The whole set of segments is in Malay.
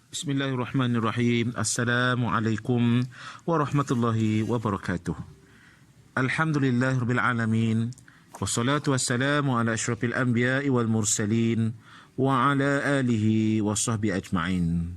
Bismillahirrahmanirrahim. Assalamualaikum warahmatullahi wabarakatuh. Alhamdulillahirabbil alamin. Wassalatu wassalamu ala asyrafil anbiya'i wal mursalin wa ala alihi washabbihi ajma'in.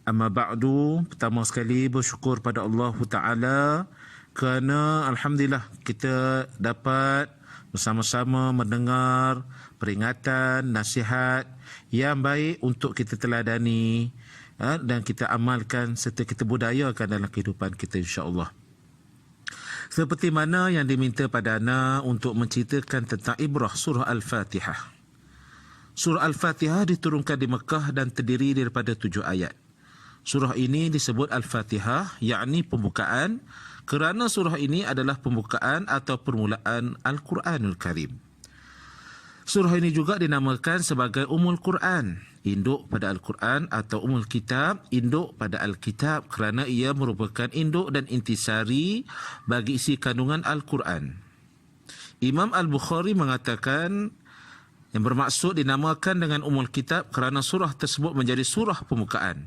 Amma ba'du, pertama sekali bersyukur pada Allah Ta'ala kerana alhamdulillah kita dapat bersama-sama mendengar peringatan, nasihat yang baik untuk kita teladani dan kita amalkan serta kita budayakan dalam kehidupan kita, insya-Allah. Seperti mana yang diminta pada ana untuk menceritakan tentang ibrah surah Al-Fatihah. Surah Al-Fatihah diturunkan di Mekah dan terdiri daripada 7 ayat. Surah ini disebut Al-Fatihah, yakni pembukaan, kerana surah ini adalah pembukaan atau permulaan Al-Quranul Karim. Surah ini juga dinamakan sebagai Ummul Quran, induk pada Al-Quran, atau Ummul Kitab, induk pada Al-Kitab, kerana ia merupakan induk dan intisari bagi isi kandungan Al-Quran. Imam Al-Bukhari mengatakan yang bermaksud dinamakan dengan Ummul Kitab kerana surah tersebut menjadi surah pembukaan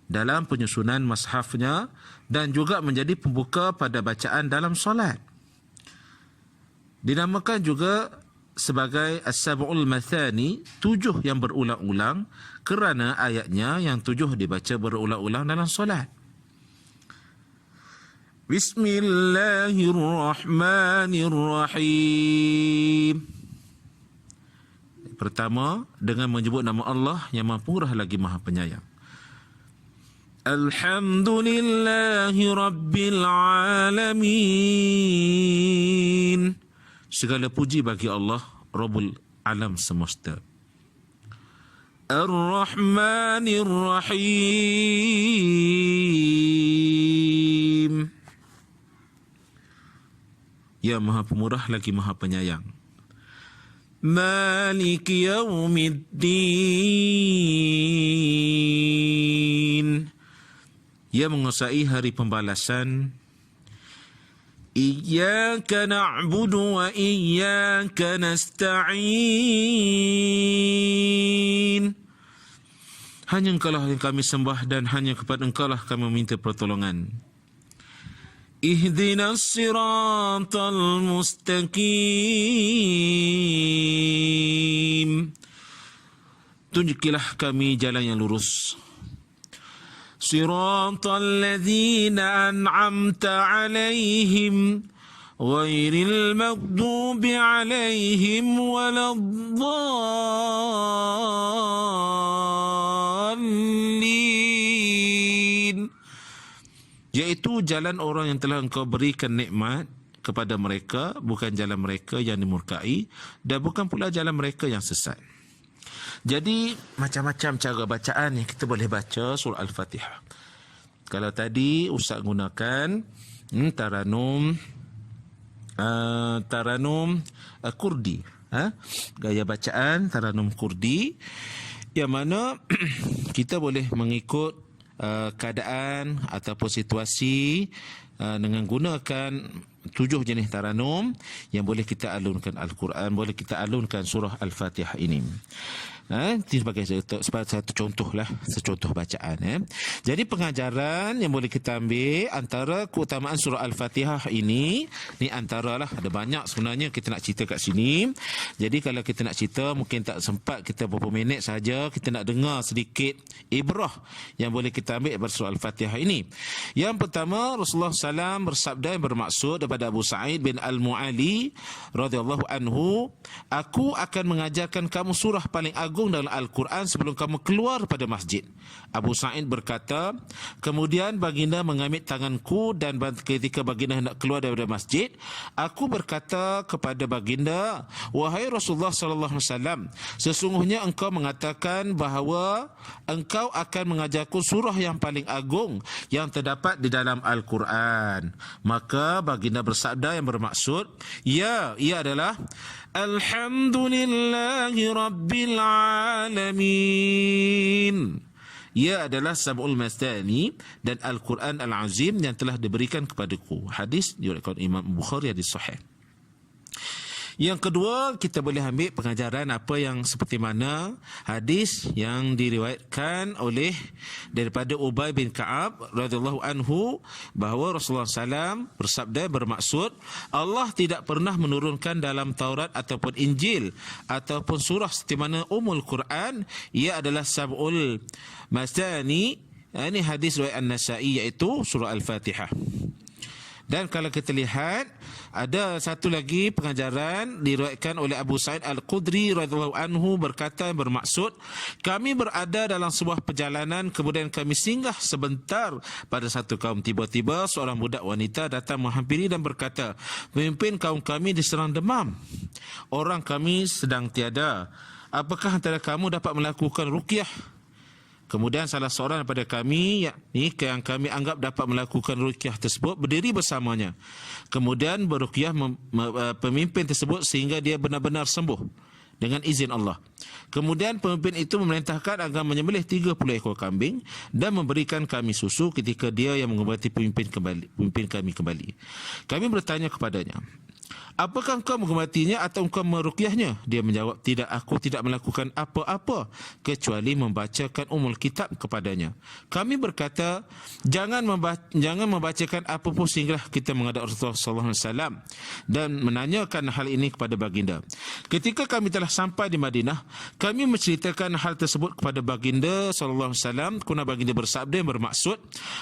dalam penyusunan mashafnya dan juga menjadi pembuka pada bacaan dalam solat. Dinamakan juga sebagai As-Sab'ul Mathani, 7 yang berulang-ulang, kerana ayatnya yang 7 dibaca berulang-ulang dalam solat. Bismillahirrahmanirrahim. Pertama, dengan menyebut nama Allah yang Maha Pemurah lagi Maha Penyayang. Alhamdulillahi Rabbil Alamin. Segala puji bagi Allah, Rabbul Alam semesta. Ar-Rahmanir Rahim. Ya Maha Pemurah lagi Maha Penyayang. Maliki Yaumiddin. Ya menguasai hari pembalasan. Iyyaka na'budu wa iyyaka nasta'in. Hanya Engkaulah yang kami sembah dan hanya kepada Engkaulah kami meminta pertolongan. Ihdinas siratal mustaqim. Tunjukilah kami jalan yang lurus. Siratal ladzina an'amta 'alaihim ghairil maghdubi 'alaihim waladdallin. Iaitu jalan orang yang telah Engkau berikan nikmat kepada mereka, bukan jalan mereka yang dimurkai dan bukan pula jalan mereka yang sesat. Jadi macam-macam cara bacaan yang kita boleh baca surah Al-Fatihah. Kalau tadi Ustaz gunakan Taranum Kurdi, gaya bacaan Taranum Kurdi, yang mana kita boleh mengikut keadaan ataupun situasi dengan gunakan 7 jenis taranum yang boleh kita alunkan Al-Quran, boleh kita alunkan surah Al-Fatihah ini. Ini sebagai satu contoh lah, secontoh bacaan. Jadi pengajaran yang boleh kita ambil antara keutamaan surah Al-Fatihah ini antaralah, ada banyak sebenarnya kita nak cerita kat sini. Jadi kalau kita nak cerita mungkin tak sempat, kita beberapa minit saja kita nak dengar sedikit ibrah yang boleh kita ambil daripada surah Al-Fatihah ini. Yang pertama, Rasulullah SAW bersabda yang bermaksud daripada Abu Sa'id bin Al-Mu'ali radhiyallahu anhu, aku akan mengajarkan kamu surah paling agung dalam Al-Quran sebelum kamu keluar pada masjid. Abu Sa'id berkata, kemudian baginda mengambil tanganku dan ketika baginda hendak keluar daripada masjid, aku berkata kepada baginda, wahai Rasulullah sallallahu alaihi wasallam, sesungguhnya engkau mengatakan bahawa engkau akan mengajarku surah yang paling agung yang terdapat di dalam Al-Quran. Maka baginda bersabda yang bermaksud, ya, ia adalah Alhamdulillahi Rabbil Alamin. Ia adalah Sab'ul Mathani dan Al-Quran Al-Azim yang telah diberikan kepadaku. Hadis diriwayatkan Imam Bukhari, hadis sahih. Yang kedua, kita boleh ambil pengajaran apa yang seperti mana hadis yang diriwayatkan oleh daripada Ubay bin Ka'ab radhiyallahu anhu bahawa Rasulullah SAW bersabda bermaksud Allah tidak pernah menurunkan dalam Taurat ataupun Injil ataupun surah seperti mana Ummul Quran, ia adalah sab'ul masani. Ini hadis riwayat An-Nasa'i iaitu surah Al-Fatihah. Dan kalau kita lihat, ada satu lagi pengajaran diriwayatkan oleh Abu Sa'id Al-Khudri radhiyallahu anhu berkata bermaksud, kami berada dalam sebuah perjalanan kemudian kami singgah sebentar pada satu kaum. Tiba-tiba seorang budak wanita datang menghampiri dan berkata, pemimpin kaum kami diserang demam. Orang kami sedang tiada. Apakah antara kamu dapat melakukan ruqyah? Kemudian salah seorang daripada kami yang kami anggap dapat melakukan ruqyah tersebut berdiri bersamanya. Kemudian beruqyah pemimpin tersebut sehingga dia benar-benar sembuh dengan izin Allah. Kemudian pemimpin itu memerintahkan agar menyembelih 30 ekor kambing dan memberikan kami susu ketika dia yang mengobati pemimpin kami kembali. Kami bertanya kepadanya, apakah engkau mengobatinya atau engkau meruqyahnya? Dia menjawab, tidak, aku tidak melakukan apa-apa kecuali membacakan Ummul Kitab kepadanya. Kami berkata, jangan membacakan apa-apa sehinggalah kita menghadap Rasulullah SAW dan menanyakan hal ini kepada baginda. Ketika kami telah sampai di Madinah, kami menceritakan hal tersebut kepada baginda SAW. Kemudian baginda bersabda yang bermaksud,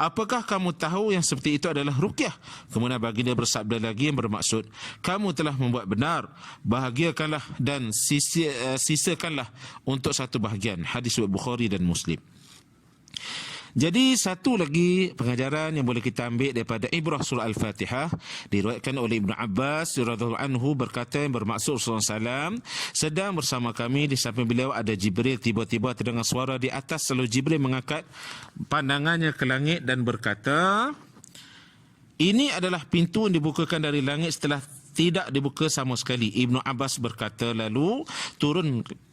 apakah kamu tahu yang seperti itu adalah ruqyah? Kemudian baginda bersabda lagi yang bermaksud, kamu telah membuat benar, bahagiakanlah dan sisakanlah untuk satu bahagian. Hadis riwayat Bukhari dan Muslim. Jadi satu lagi pengajaran yang boleh kita ambil daripada ibrah surah Al-Fatihah diriwayatkan oleh Ibnu Abbas radhiyallahu anhu berkata yang bermaksud Rasulullah SAW sedang bersama kami, di samping beliau ada Jibril. Tiba-tiba terdengar suara di atas, lalu Jibril mengangkat pandangannya ke langit dan berkata, ini adalah pintu yang dibukakan dari langit setelah tidak dibuka sama sekali. Ibnu Abbas berkata, lalu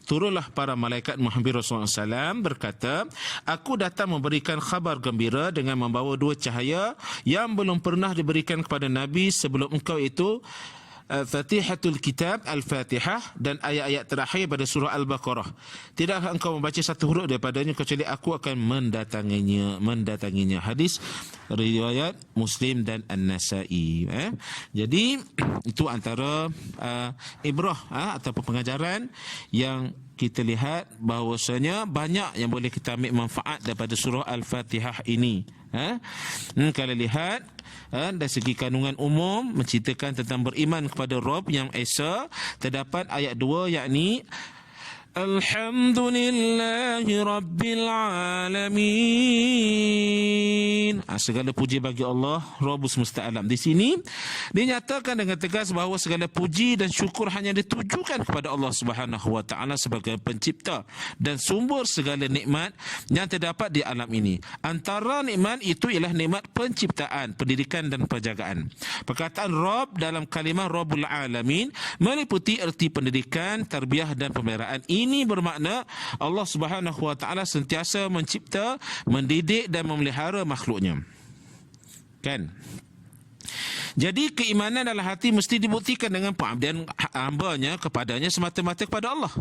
turunlah para malaikat menghampiri Rasulullah SAW berkata, aku datang memberikan khabar gembira dengan membawa dua cahaya yang belum pernah diberikan kepada Nabi sebelum engkau, itu Fatihatul Kitab Al-Fatihah dan ayat-ayat terakhir pada surah Al-Baqarah. Tidakkah engkau membaca satu huruf daripadanya kecuali aku akan mendatanginya. Hadis riwayat Muslim dan An-Nasa'i. Jadi itu antara ibrah ataupun pengajaran yang kita lihat bahawasanya banyak yang boleh kita ambil manfaat daripada surah Al-Fatihah ini. Kalau lihat dari segi kandungan umum menceritakan tentang beriman kepada Rabb yang Esa, terdapat ayat 2 yakni Alhamdulillahi Rabbil Alamin. Segala puji bagi Allah, Rabb semesta alam. Di sini dinyatakan dengan tegas bahawa segala puji dan syukur hanya ditujukan kepada Allah Subhanahu Wa Taala sebagai pencipta dan sumber segala nikmat yang terdapat di alam ini. Antara nikmat itu ialah nikmat penciptaan, pendidikan dan penjagaan. Perkataan Rabb dalam kalimah Rabbul Alamin meliputi erti pendidikan, tarbiyah dan pemeliharaan. Ini bermakna Allah Subhanahu Wa Taala sentiasa mencipta, mendidik dan memelihara makhluknya. Kan? Jadi keimanan dalam hati mesti dibuktikan dengan pengabdian hambanya kepadanya semata-mata kepada Allah.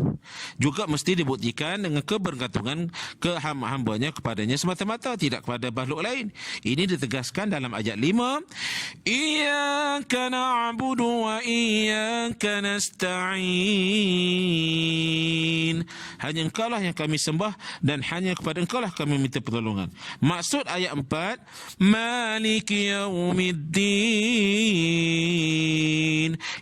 Juga mesti dibuktikan dengan kebergantungan hambanya kepadanya semata-mata, tidak kepada makhluk lain. Ini ditegaskan dalam ayat 5. Iyyaka na'budu wa iyyaka nasta'in. Hanya engkaulah yang kami sembah dan hanya kepada engkaulah kami minta pertolongan. Maksud ayat 4, Maliki yaumiddin.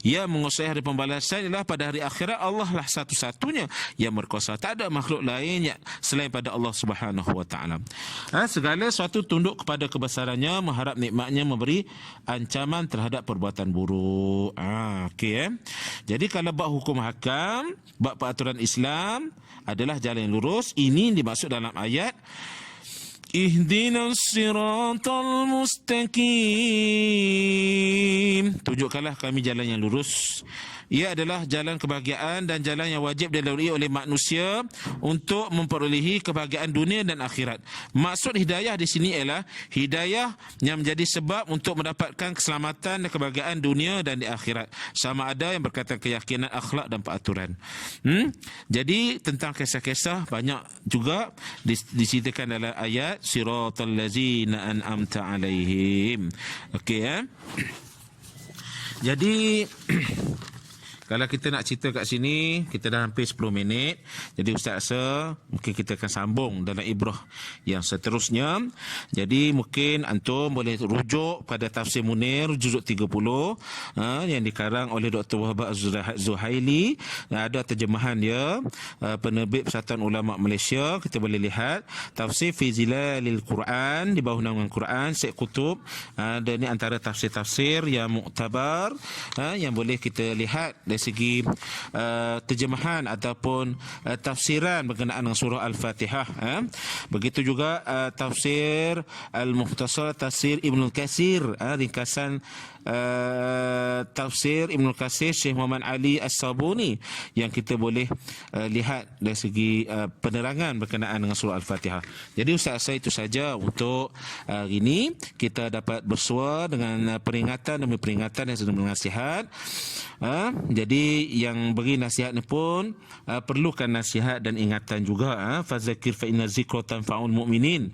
Yang menguasai hari pembalasan ialah pada hari akhirat. Allah lah satu-satunya yang berkuasa. Tak ada makhluk lain selain pada Allah Subhanahu Wa Taala. Segala sesuatu tunduk kepada kebesarannya, mengharap nikmatnya, memberi ancaman terhadap perbuatan buruk. Jadi kalau bab hukum hakam, bab peraturan Islam adalah jalan yang lurus. Ini dimaksud dalam ayat Ihdinas siratal mustaqim. Tunjukkanlah kami jalan yang lurus. Ia adalah jalan kebahagiaan dan jalan yang wajib dilalui oleh manusia untuk memperolehi kebahagiaan dunia dan akhirat. Maksud hidayah di sini ialah hidayah yang menjadi sebab untuk mendapatkan keselamatan dan kebahagiaan dunia dan di akhirat. Sama ada yang berkaitan keyakinan, akhlak dan peraturan. Jadi tentang kisah-kisah banyak juga diceritakan dalam ayat siratal ladzina an'amta alaihim. Okey. Jadi kalau kita nak cerita kat sini, kita dah hampir 10 minit. Jadi Ustaz rasa mungkin kita akan sambung dalam ibrah yang seterusnya. Jadi mungkin antum boleh rujuk pada Tafsir Munir juzuk 30 yang dikarang oleh Dr. Wahab Az-Zuhaili. Ada terjemahan dia, penerbit Persatuan Ulama Malaysia. Kita boleh lihat Tafsir fi Zilalil Quran, di bawah naungan Quran, Syekh Qutub. Dan ini antara tafsir-tafsir yang muktabar yang boleh kita lihat dari segi terjemahan ataupun tafsiran berkenaan dengan surah Al-Fatihah. Begitu juga tafsir Al-Mukhtasar, tafsir Ibn Katsir, ringkasan tafsir Ibn Katsir Syekh Muhammad Ali As-Sabuni yang kita boleh lihat dari segi penerangan berkenaan dengan surah Al-Fatihah. Jadi Ustaz saya itu saja untuk hari ini. Kita dapat bersua dengan peringatan demi peringatan yang sedang nasihat. Jadi yang beri nasihat ni pun perlukan nasihat dan ingatan juga. Fazakir fa inna zikra tanfa'ul mu'minin.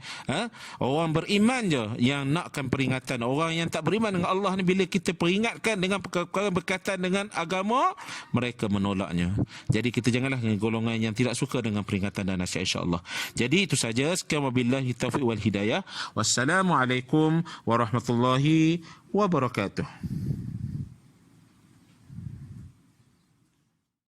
Orang beriman je yang nakkan peringatan. Orang yang tak beriman dengan Allah ni, bila kita peringatkan dengan perkara berkaitan dengan agama, mereka menolaknya. Jadi kita janganlah golongan yang tidak suka dengan peringatan dan nasihat, insya-Allah. Jadi itu saja. Sekian wabillahi taufiq wal hidayah. Wassalamualaikum warahmatullahi wabarakatuh.